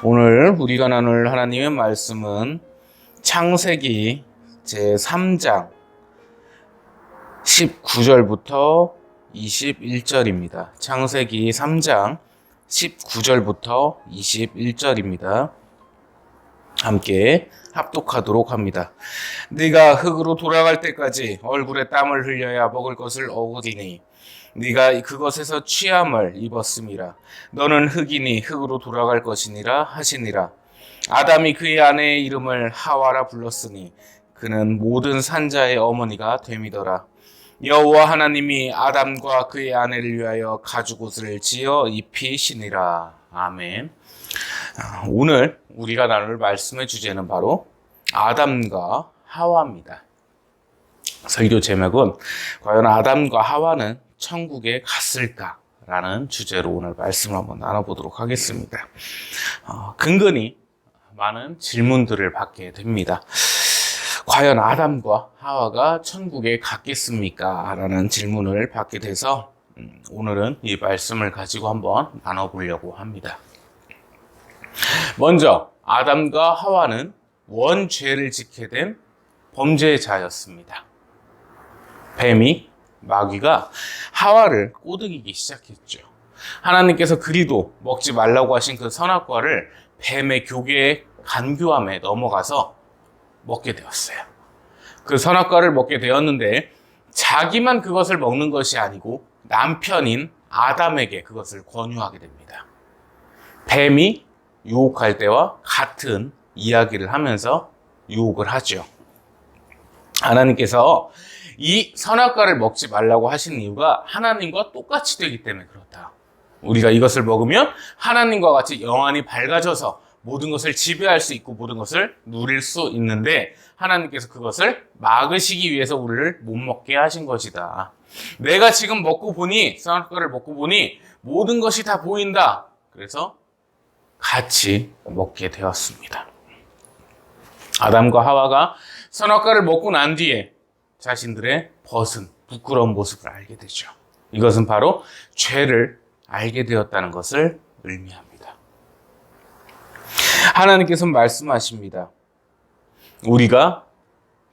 오늘 우리가 나눌 하나님의 말씀은 창세기 제3장 19절부터 21절입니다. 창세기 3장 19절부터 21절입니다. 함께 합독하도록 합니다. 네가 흙으로 돌아갈 때까지 얼굴에 땀을 흘려야 먹을 것을 얻으리니 네가 그것에서 취함을 입었음이라. 너는 흙이니 흙으로 돌아갈 것이니라 하시니라. 아담이 그의 아내의 이름을 하와라 불렀으니 그는 모든 산자의 어머니가 됨이더라. 여호와 하나님이 아담과 그의 아내를 위하여 가죽옷을 지어 입히시니라. 아멘. 오늘 우리가 나눌 말씀의 주제는 바로 아담과 하와입니다. 설교 제목은 과연 아담과 하와는 천국에 갔을까? 라는 주제로 오늘 말씀을 한번 나눠보도록 하겠습니다. 근근히 많은 질문들을 받게 됩니다. 과연 아담과 하와가 천국에 갔겠습니까? 라는 질문을 받게 돼서 오늘은 이 말씀을 가지고 한번 나눠보려고 합니다. 먼저 아담과 하와는 원죄를 짓게 된 범죄자였습니다. 뱀이 마귀가 하와를 꼬드기기 시작했죠. 하나님께서 그리도 먹지 말라고 하신 그 선악과를 뱀의 교계의 간교함에 넘어가서 먹게 되었어요. 그 선악과를 먹게 되었는데 자기만 그것을 먹는 것이 아니고 남편인 아담에게 그것을 권유하게 됩니다. 뱀이 유혹할 때와 같은 이야기를 하면서 유혹을 하죠. 하나님께서 이 선악과를 먹지 말라고 하신 이유가 하나님과 똑같이 되기 때문에 그렇다. 우리가 이것을 먹으면 하나님과 같이 영안이 밝아져서 모든 것을 지배할 수 있고 모든 것을 누릴 수 있는데 하나님께서 그것을 막으시기 위해서 우리를 못 먹게 하신 것이다. 내가 지금 먹고 보니 선악과를 먹고 보니 모든 것이 다 보인다. 그래서 같이 먹게 되었습니다. 아담과 하와가 선악과를 먹고 난 뒤에 자신들의 벗은 부끄러운 모습을 알게 되죠. 이것은 바로 죄를 알게 되었다는 것을 의미합니다. 하나님께서 말씀하십니다.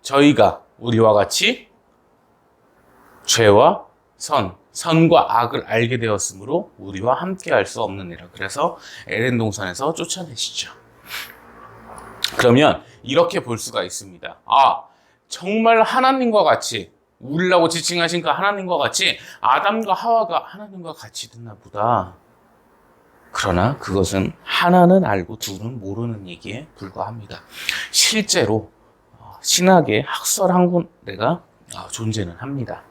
저희가 우리와 같이 죄와 선과 악을 알게 되었으므로 우리와 함께 할 수 없느니라. 그래서 에덴 동산에서 쫓아내시죠. 그러면 이렇게 볼 수가 있습니다. 정말 하나님과 같이 우리라고 지칭하신 그 하나님과 같이 아담과 하와가 하나님과 같이 됐나 보다. 그러나 그것은 하나는 알고 둘은 모르는 얘기에 불과합니다. 실제로 신학의 학설 한 군데가 존재는 합니다.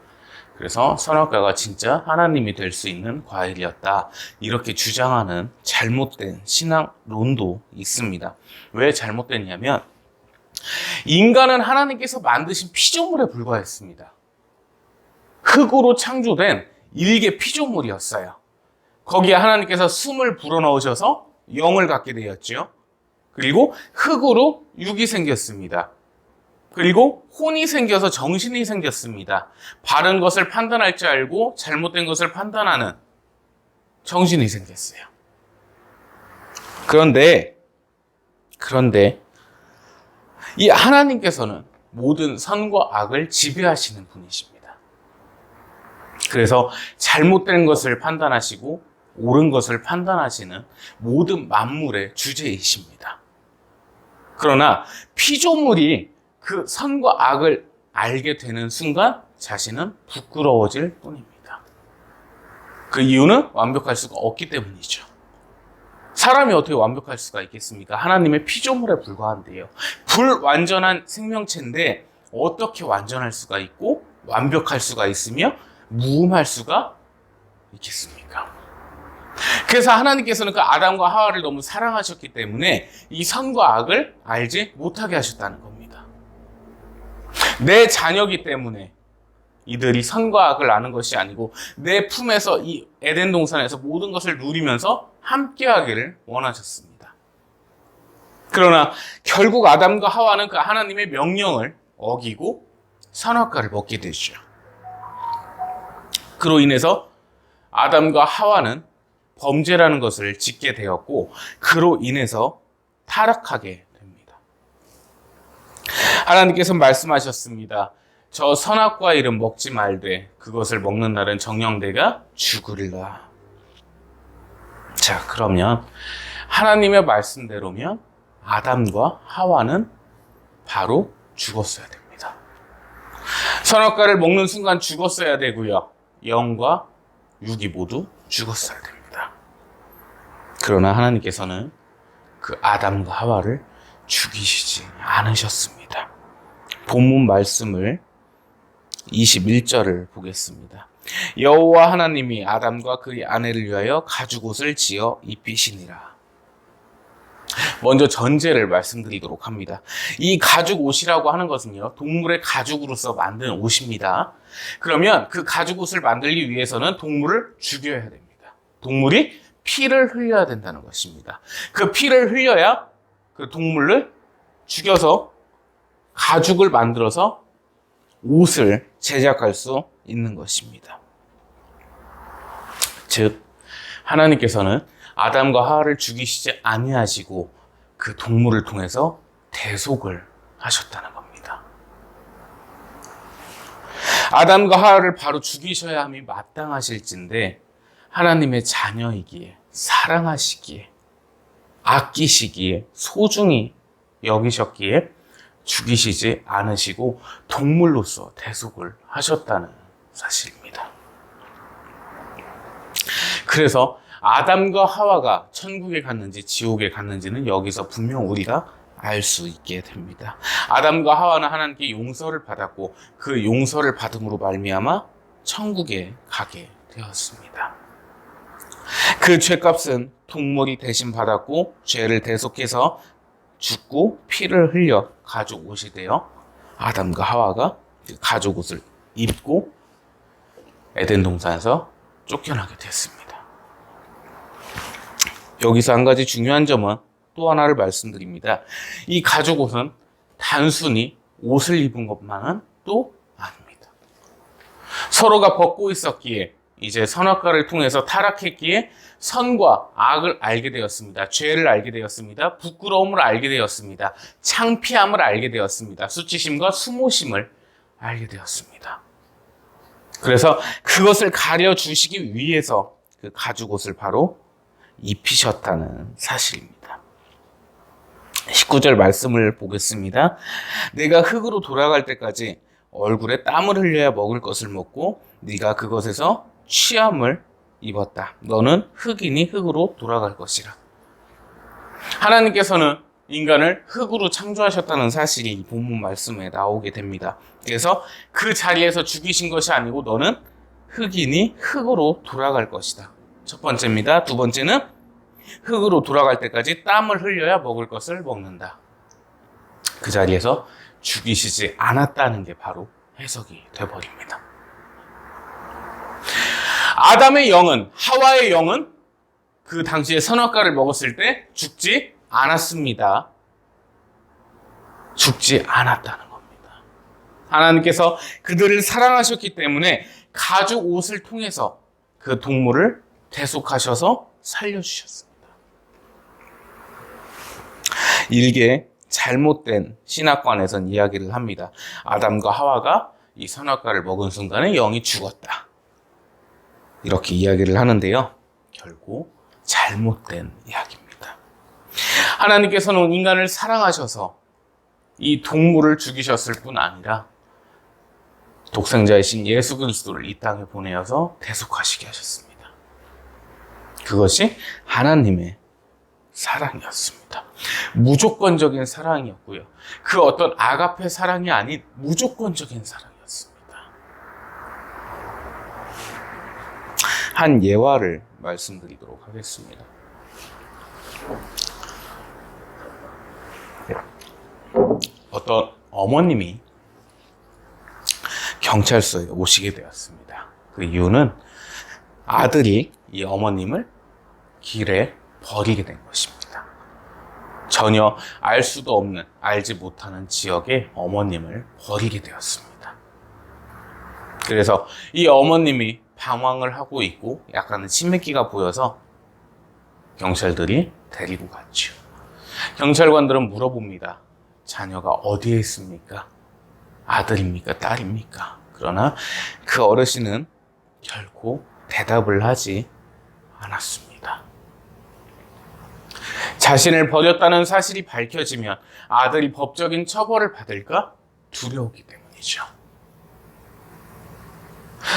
그래서 선악과가 진짜 하나님이 될 수 있는 과일이었다. 이렇게 주장하는 잘못된 신학론도 있습니다. 왜 잘못됐냐면 인간은 하나님께서 만드신 피조물에 불과했습니다. 흙으로 창조된 일개 피조물이었어요. 거기에 하나님께서 숨을 불어넣으셔서 영을 갖게 되었죠. 그리고 흙으로 육이 생겼습니다. 그리고 혼이 생겨서 정신이 생겼습니다. 바른 것을 판단할 줄 알고 잘못된 것을 판단하는 정신이 생겼어요. 그런데 이 하나님께서는 모든 선과 악을 지배하시는 분이십니다. 그래서 잘못된 것을 판단하시고 옳은 것을 판단하시는 모든 만물의 주제이십니다. 그러나 피조물이 그 선과 악을 알게 되는 순간 자신은 부끄러워질 뿐입니다. 그 이유는 완벽할 수가 없기 때문이죠. 사람이 어떻게 완벽할 수가 있겠습니까? 하나님의 피조물에 불과한데요. 불완전한 생명체인데 어떻게 완전할 수가 있고 완벽할 수가 있으며 무음할 수가 있겠습니까? 그래서 하나님께서는 그 아담과 하와를 너무 사랑하셨기 때문에 이 선과 악을 알지 못하게 하셨다는 겁니다. 내 자녀이기 때문에 이들이 선과 악을 아는 것이 아니고 내 품에서 이 에덴 동산에서 모든 것을 누리면서 함께하기를 원하셨습니다. 그러나 결국 아담과 하와는 그 하나님의 명령을 어기고 선악과를 먹게 되죠. 그로 인해서 아담과 하와는 범죄라는 것을 짓게 되었고 그로 인해서 타락하게 됩니다. 하나님께서 말씀하셨습니다. 저 선악과일은 먹지 말되 그것을 먹는 날은 정령되가 죽으리라. 자, 그러면 하나님의 말씀대로면 아담과 하와는 바로 죽었어야 됩니다. 선악과를 먹는 순간 죽었어야 되고요. 영과 육이 모두 죽었어야 됩니다. 그러나 하나님께서는 그 아담과 하와를 죽이시지 않으셨습니다. 본문 말씀을 21절을 보겠습니다. 여호와 하나님이 아담과 그의 아내를 위하여 가죽옷을 지어 입히시니라. 먼저 전제를 말씀드리도록 합니다. 이 가죽옷이라고 하는 것은요, 동물의 가죽으로서 만든 옷입니다. 그러면 그 가죽옷을 만들기 위해서는 동물을 죽여야 됩니다. 동물이 피를 흘려야 된다는 것입니다. 그 피를 흘려야 그 동물을 죽여서 가죽을 만들어서 옷을 제작할 수 있는 것입니다. 즉, 하나님께서는 아담과 하와를 죽이시지 아니하시고 그 동물을 통해서 대속을 하셨다는 겁니다. 아담과 하와를 바로 죽이셔야 함이 마땅하실진데 하나님의 자녀이기에, 사랑하시기에, 아끼시기에, 소중히 여기셨기에 죽이시지 않으시고 동물로서 대속을 하셨다는 사실입니다. 그래서 아담과 하와가 천국에 갔는지 지옥에 갔는지는 여기서 분명 우리가 알 수 있게 됩니다. 아담과 하와는 하나님께 용서를 받았고 그 용서를 받음으로 말미암아 천국에 가게 되었습니다. 그 죄값은 동물이 대신 받았고 죄를 대속해서 죽고 피를 흘려 가죽 옷이 되어 아담과 하와가 가죽 옷을 입고 에덴 동산에서 쫓겨나게 됐습니다. 여기서 한 가지 중요한 점은 또 하나를 말씀드립니다. 이 가죽 옷은 단순히 옷을 입은 것만은 또 아닙니다. 서로가 벗고 있었기에 이제 선악과를 통해서 타락했기에 선과 악을 알게 되었습니다. 죄를 알게 되었습니다. 부끄러움을 알게 되었습니다. 창피함을 알게 되었습니다. 수치심과 수모심을 알게 되었습니다. 그래서 그것을 가려주시기 위해서 그 가죽옷을 바로 입히셨다는 사실입니다. 19절 말씀을 보겠습니다. 내가 흙으로 돌아갈 때까지 얼굴에 땀을 흘려야 먹을 것을 먹고 네가 그것에서 취함을 입었다. 너는 흙이니 흙으로 돌아갈 것이라. 하나님께서는 인간을 흙으로 창조하셨다는 사실이 이 본문 말씀에 나오게 됩니다. 그래서 그 자리에서 죽이신 것이 아니고 너는 흙이니 흙으로 돌아갈 것이다. 첫 번째입니다. 두 번째는 흙으로 돌아갈 때까지 땀을 흘려야 먹을 것을 먹는다. 그 자리에서 죽이시지 않았다는 게 바로 해석이 되어버립니다. 아담의 영은, 하와의 영은 그 당시에 선악과를 먹었을 때 죽지 않았습니다. 죽지 않았다는 겁니다. 하나님께서 그들을 사랑하셨기 때문에 가죽 옷을 통해서 그 동물을 대속하셔서 살려주셨습니다. 일개 잘못된 신학관에선 이야기를 합니다. 아담과 하와가 이 선악과를 먹은 순간에 영이 죽었다. 이렇게 이야기를 하는데요. 결국 잘못된 이야기입니다. 하나님께서는 인간을 사랑하셔서 이 동물을 죽이셨을 뿐 아니라 독생자이신 예수 그리스도를 이 땅에 보내어서 대속하시게 하셨습니다. 그것이 하나님의 사랑이었습니다. 무조건적인 사랑이었고요. 그 어떤 아가페 사랑이 아닌 무조건적인 사랑이었습니다. 한 예화를 말씀드리도록 하겠습니다. 어떤 어머님이 경찰서에 오시게 되었습니다. 그 이유는 아들이 이 어머님을 길에 버리게 된 것입니다. 전혀 알 수도 없는, 알지 못하는 지역에 어머님을 버리게 되었습니다. 그래서 이 어머님이 방황을 하고 있고 약간은 치매기가 보여서 경찰들이 데리고 갔죠. 경찰관들은 물어봅니다. 자녀가 어디에 있습니까? 아들입니까? 딸입니까? 그러나 그 어르신은 결코 대답을 하지 않았습니다. 자신을 버렸다는 사실이 밝혀지면 아들이 법적인 처벌을 받을까 두려웠기 때문이죠.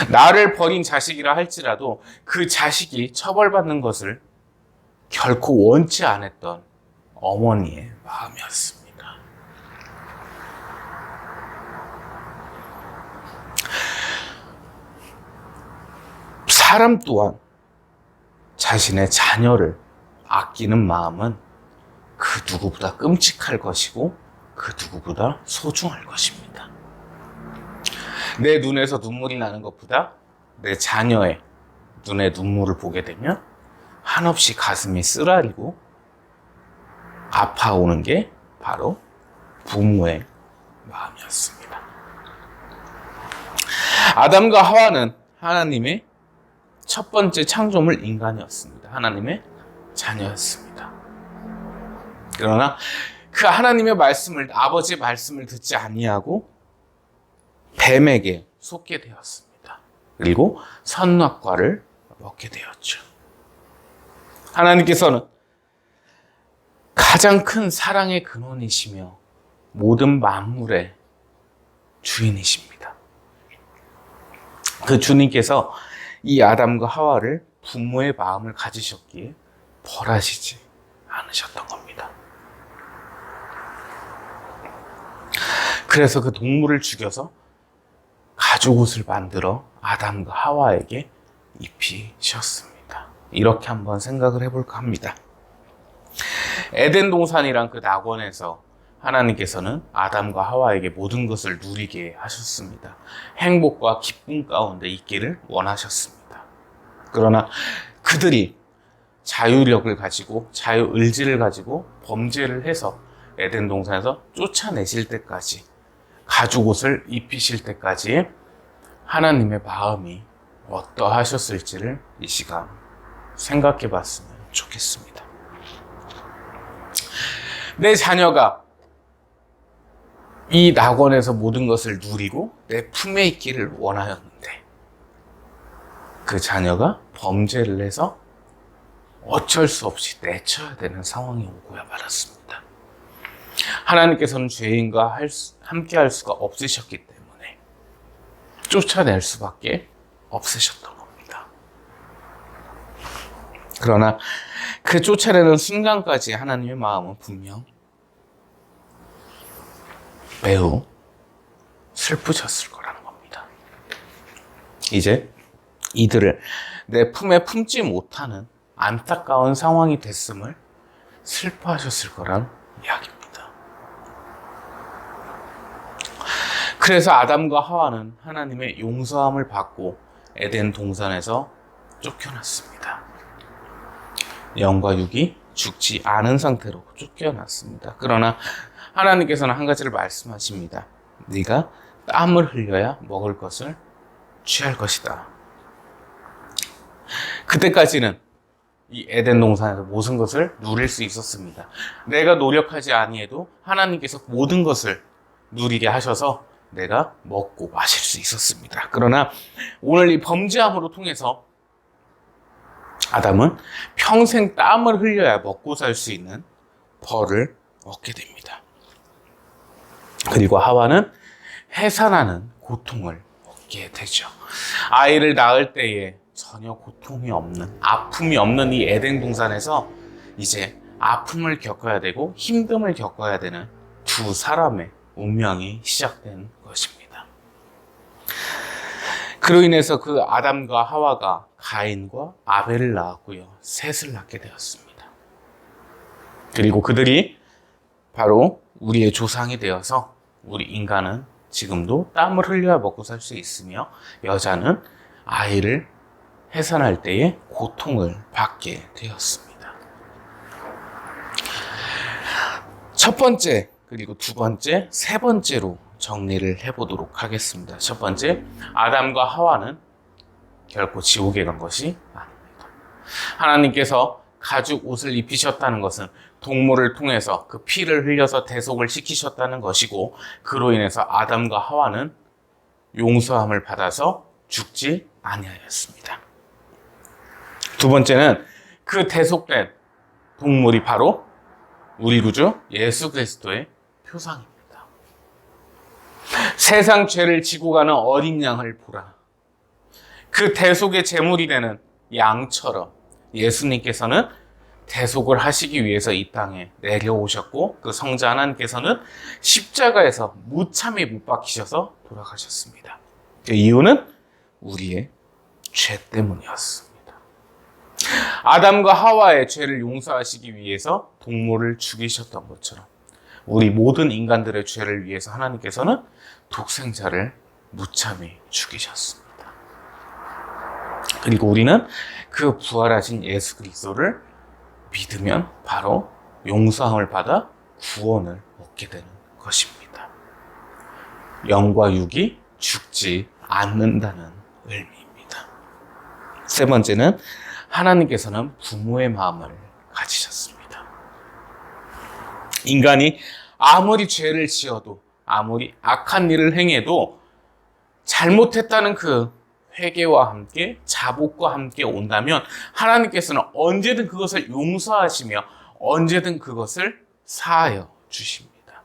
나를 버린 자식이라 할지라도 그 자식이 처벌받는 것을 결코 원치 않았던 어머니의 마음이었습니다. 사람 또한 자신의 자녀를 아끼는 마음은 그 누구보다 끔찍할 것이고 그 누구보다 소중할 것입니다. 내 눈에서 눈물이 나는 것보다 내 자녀의 눈에 눈물을 보게 되면 한없이 가슴이 쓰라리고 아파오는 게 바로 부모의 마음이었습니다. 아담과 하와는 하나님의 첫 번째 창조물 인간이었습니다. 하나님의 자녀였습니다. 그러나 그 하나님의 말씀을, 아버지의 말씀을 듣지 아니하고 뱀에게 속게 되었습니다. 그리고 선악과를 먹게 되었죠. 하나님께서는 가장 큰 사랑의 근원이시며 모든 만물의 주인이십니다. 그 주님께서 이 아담과 하와를 부모의 마음을 가지셨기에 벌하시지 않으셨던 겁니다. 그래서 그 동물을 죽여서 가죽옷을 만들어 아담과 하와에게 입히셨습니다. 이렇게 한번 생각을 해볼까 합니다. 에덴 동산이란 그 낙원에서 하나님께서는 아담과 하와에게 모든 것을 누리게 하셨습니다. 행복과 기쁨 가운데 있기를 원하셨습니다. 그러나 그들이 자유력을 가지고 자유의지를 가지고 범죄를 해서 에덴 동산에서 쫓아내실 때까지, 가죽옷을 입히실 때까지 하나님의 마음이 어떠하셨을지를 이 시간 생각해 봤으면 좋겠습니다. 내 자녀가 이 낙원에서 모든 것을 누리고 내 품에 있기를 원하였는데 그 자녀가 범죄를 해서 어쩔 수 없이 내쳐야 되는 상황이 오고야 말았습니다. 하나님께서는 죄인과 함께 할 수가 없으셨기 때문에 쫓아낼 수밖에 없으셨던 겁니다. 그러나 그 쫓아내는 순간까지 하나님의 마음은 분명 매우 슬프셨을 거라는 겁니다. 이제 이들을 내 품에 품지 못하는 안타까운 상황이 됐음을 슬퍼하셨을 거란 이야기입니다. 그래서 아담과 하와는 하나님의 용서함을 받고 에덴 동산에서 쫓겨났습니다. 영과 육이 죽지 않은 상태로 쫓겨났습니다. 그러나 하나님께서는 한 가지를 말씀하십니다. 네가 땀을 흘려야 먹을 것을 취할 것이다. 그때까지는 이 에덴 동산에서 모든 것을 누릴 수 있었습니다. 내가 노력하지 아니해도 하나님께서 모든 것을 누리게 하셔서 내가 먹고 마실 수 있었습니다. 그러나 오늘 이 범죄함으로 통해서 아담은 평생 땀을 흘려야 먹고 살 수 있는 벌을 얻게 됩니다. 그리고 하와는 해산하는 고통을 얻게 되죠. 아이를 낳을 때에 전혀 고통이 없는, 아픔이 없는 이 에덴 동산에서 이제 아픔을 겪어야 되고 힘듦을 겪어야 되는 두 사람의 운명이 시작된 것입니다. 그로 인해서 그 아담과 하와가 가인과 아벨을 낳았고요, 셋을 낳게 되었습니다. 그리고 그들이 바로 우리의 조상이 되어서 우리 인간은 지금도 땀을 흘려야 먹고 살 수 있으며 여자는 아이를 해산할 때에 고통을 받게 되었습니다. 첫 번째, 그리고 두 번째, 세 번째로 정리를 해보도록 하겠습니다. 첫 번째, 아담과 하와는 결코 지옥에 간 것이 아닙니다. 하나님께서 가죽 옷을 입히셨다는 것은 동물을 통해서 그 피를 흘려서 대속을 시키셨다는 것이고, 그로 인해서 아담과 하와는 용서함을 받아서 죽지 아니하였습니다. 두 번째는 그 대속된 동물이 바로 우리 구주 예수 그리스도의 표상입니다. 세상 죄를 지고 가는 어린 양을 보라. 그 대속의 제물이 되는 양처럼 예수님께서는 대속을 하시기 위해서 이 땅에 내려오셨고, 그 성자 하나님께서는 십자가에서 무참히 못 박히셔서 돌아가셨습니다. 그 이유는 우리의 죄 때문이었습니다. 아담과 하와의 죄를 용서하시기 위해서 동물을 죽이셨던 것처럼 우리 모든 인간들의 죄를 위해서 하나님께서는 독생자를 무참히 죽이셨습니다. 그리고 우리는 그 부활하신 예수 그리스도를 믿으면 바로 용서함을 받아 구원을 얻게 되는 것입니다. 영과 육이 죽지 않는다는 의미입니다. 세 번째는 하나님께서는 부모의 마음을 가지셨습니다. 인간이 아무리 죄를 지어도, 아무리 악한 일을 행해도 잘못했다는 그 회개와 함께 자복과 함께 온다면 하나님께서는 언제든 그것을 용서하시며 언제든 그것을 사하여 주십니다.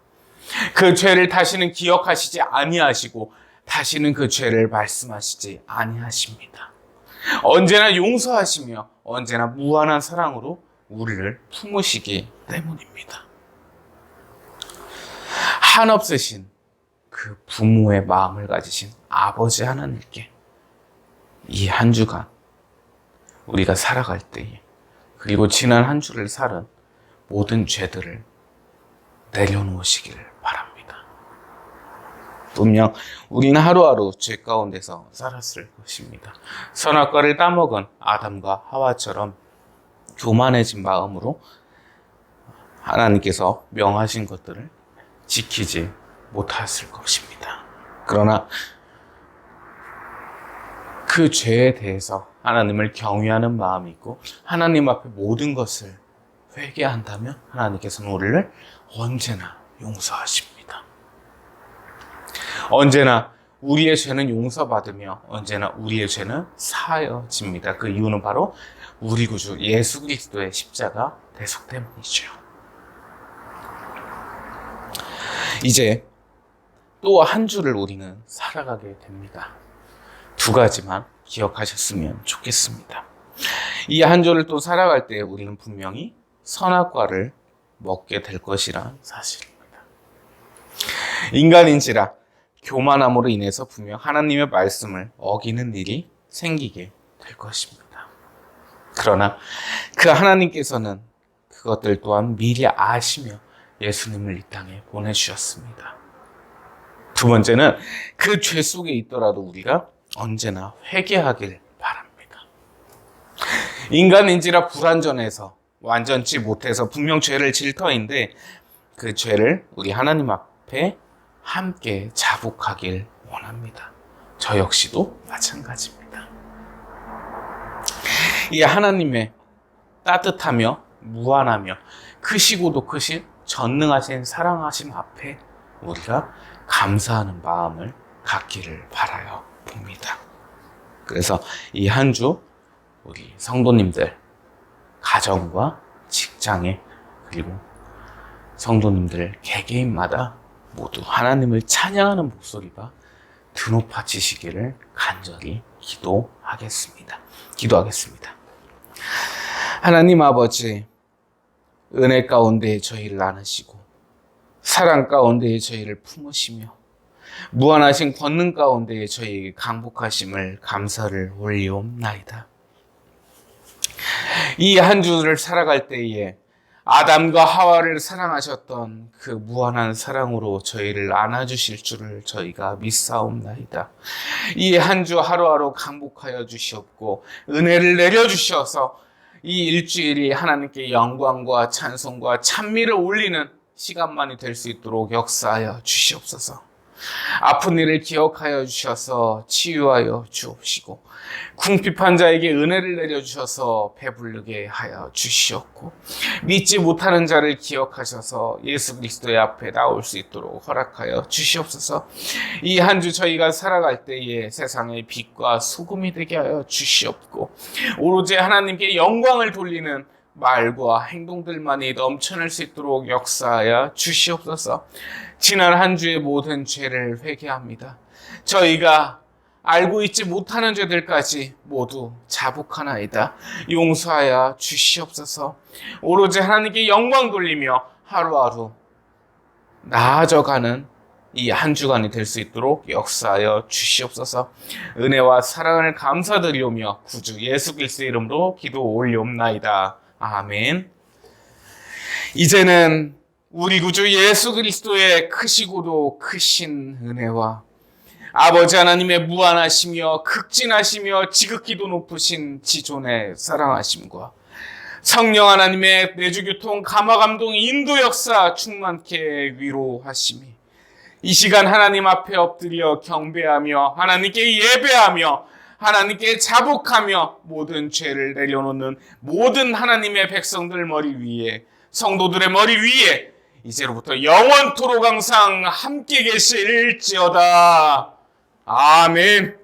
그 죄를 다시는 기억하시지 아니하시고 다시는 그 죄를 말씀하시지 아니하십니다. 언제나 용서하시며 언제나 무한한 사랑으로 우리를 품으시기 때문입니다. 한없으신 그 부모의 마음을 가지신 아버지 하나님께 이 한 주간 우리가 살아갈 때에, 그리고 지난 한 주를 살은 모든 죄들을 내려놓으시기를 바랍니다. 분명 우리는 하루하루 죄 가운데서 살았을 것입니다. 선악과를 따먹은 아담과 하와처럼 교만해진 마음으로 하나님께서 명하신 것들을 지키지 못했을 것입니다. 그러나 그 죄에 대해서 하나님을 경외하는 마음이 있고 하나님 앞에 모든 것을 회개한다면 하나님께서는 우리를 언제나 용서하십니다. 언제나 우리의 죄는 용서받으며 언제나 우리의 죄는 사하여집니다. 그 이유는 바로 우리 구주 예수 그리스도의 십자가 대속 때문이죠. 이제 또 한 주를 우리는 살아가게 됩니다. 두 가지만 기억하셨으면 좋겠습니다. 이 한 주를 또 살아갈 때 우리는 분명히 선악과를 먹게 될 것이란 사실입니다. 인간인지라 교만함으로 인해서 분명 하나님의 말씀을 어기는 일이 생기게 될 것입니다. 그러나 그 하나님께서는 그것들 또한 미리 아시며 예수님을 이 땅에 보내주셨습니다. 두 번째는 그 죄 속에 있더라도 우리가 언제나 회개하길 바랍니다. 인간인지라 불완전해서 완전치 못해서 분명 죄를 질 터인데 그 죄를 우리 하나님 앞에 함께 자복하길 원합니다. 저 역시도 마찬가지입니다. 이 하나님의 따뜻하며 무한하며 크시고도 크신 전능하신 사랑하심 앞에 우리가 감사하는 마음을 갖기를 바라요 봅니다. 그래서 이 한 주 우리 성도님들 가정과 직장에 그리고 성도님들 개개인마다 모두 하나님을 찬양하는 목소리가 드높아지시기를 간절히 기도하겠습니다. 하나님 아버지, 은혜 가운데 저희를 안으시고 사랑 가운데 저희를 품으시며 무한하신 권능 가운데 저희 강복하심을 감사를 올리옵나이다. 이 한 주를 살아갈 때에 아담과 하와를 사랑하셨던 그 무한한 사랑으로 저희를 안아주실 줄을 저희가 믿사옵나이다. 이 한 주 하루하루 강복하여 주시옵고 은혜를 내려주셔서 이 일주일이 하나님께 영광과 찬송과 찬미를 올리는 시간만이 될 수 있도록 역사하여 주시옵소서. 아픈 이를 기억하여 주셔서 치유하여 주옵시고, 궁핍한 자에게 은혜를 내려주셔서 배부르게 하여 주시옵고, 믿지 못하는 자를 기억하셔서 예수 그리스도의 앞에 나올 수 있도록 허락하여 주시옵소서. 이 한 주 저희가 살아갈 때에 세상의 빛과 소금이 되게 하여 주시옵고, 오로지 하나님께 영광을 돌리는 말과 행동들만이 넘쳐날 수 있도록 역사하여 주시옵소서. 지난 한 주의 모든 죄를 회개합니다. 저희가 알고 있지 못하는 죄들까지 모두 자복하나이다. 용서하여 주시옵소서. 오로지 하나님께 영광 돌리며 하루하루 나아져가는 이 한 주간이 될 수 있도록 역사하여 주시옵소서. 은혜와 사랑을 감사드리오며 구주 예수 그리스도의 이름으로 기도 올리옵나이다. 아멘. 이제는 우리 구주 예수 그리스도의 크시고도 크신 은혜와 아버지 하나님의 무한하시며 극진하시며 지극히도 높으신 지존의 사랑하심과 성령 하나님의 내주교통 감화감동 인도 역사 충만케 위로하심이 이 시간 하나님 앞에 엎드려 경배하며 하나님께 예배하며 하나님께 자복하며 모든 죄를 내려놓는 모든 하나님의 백성들 머리 위에, 성도들의 머리 위에 이제로부터 영원토록 항상 함께 계실지어다. 아멘.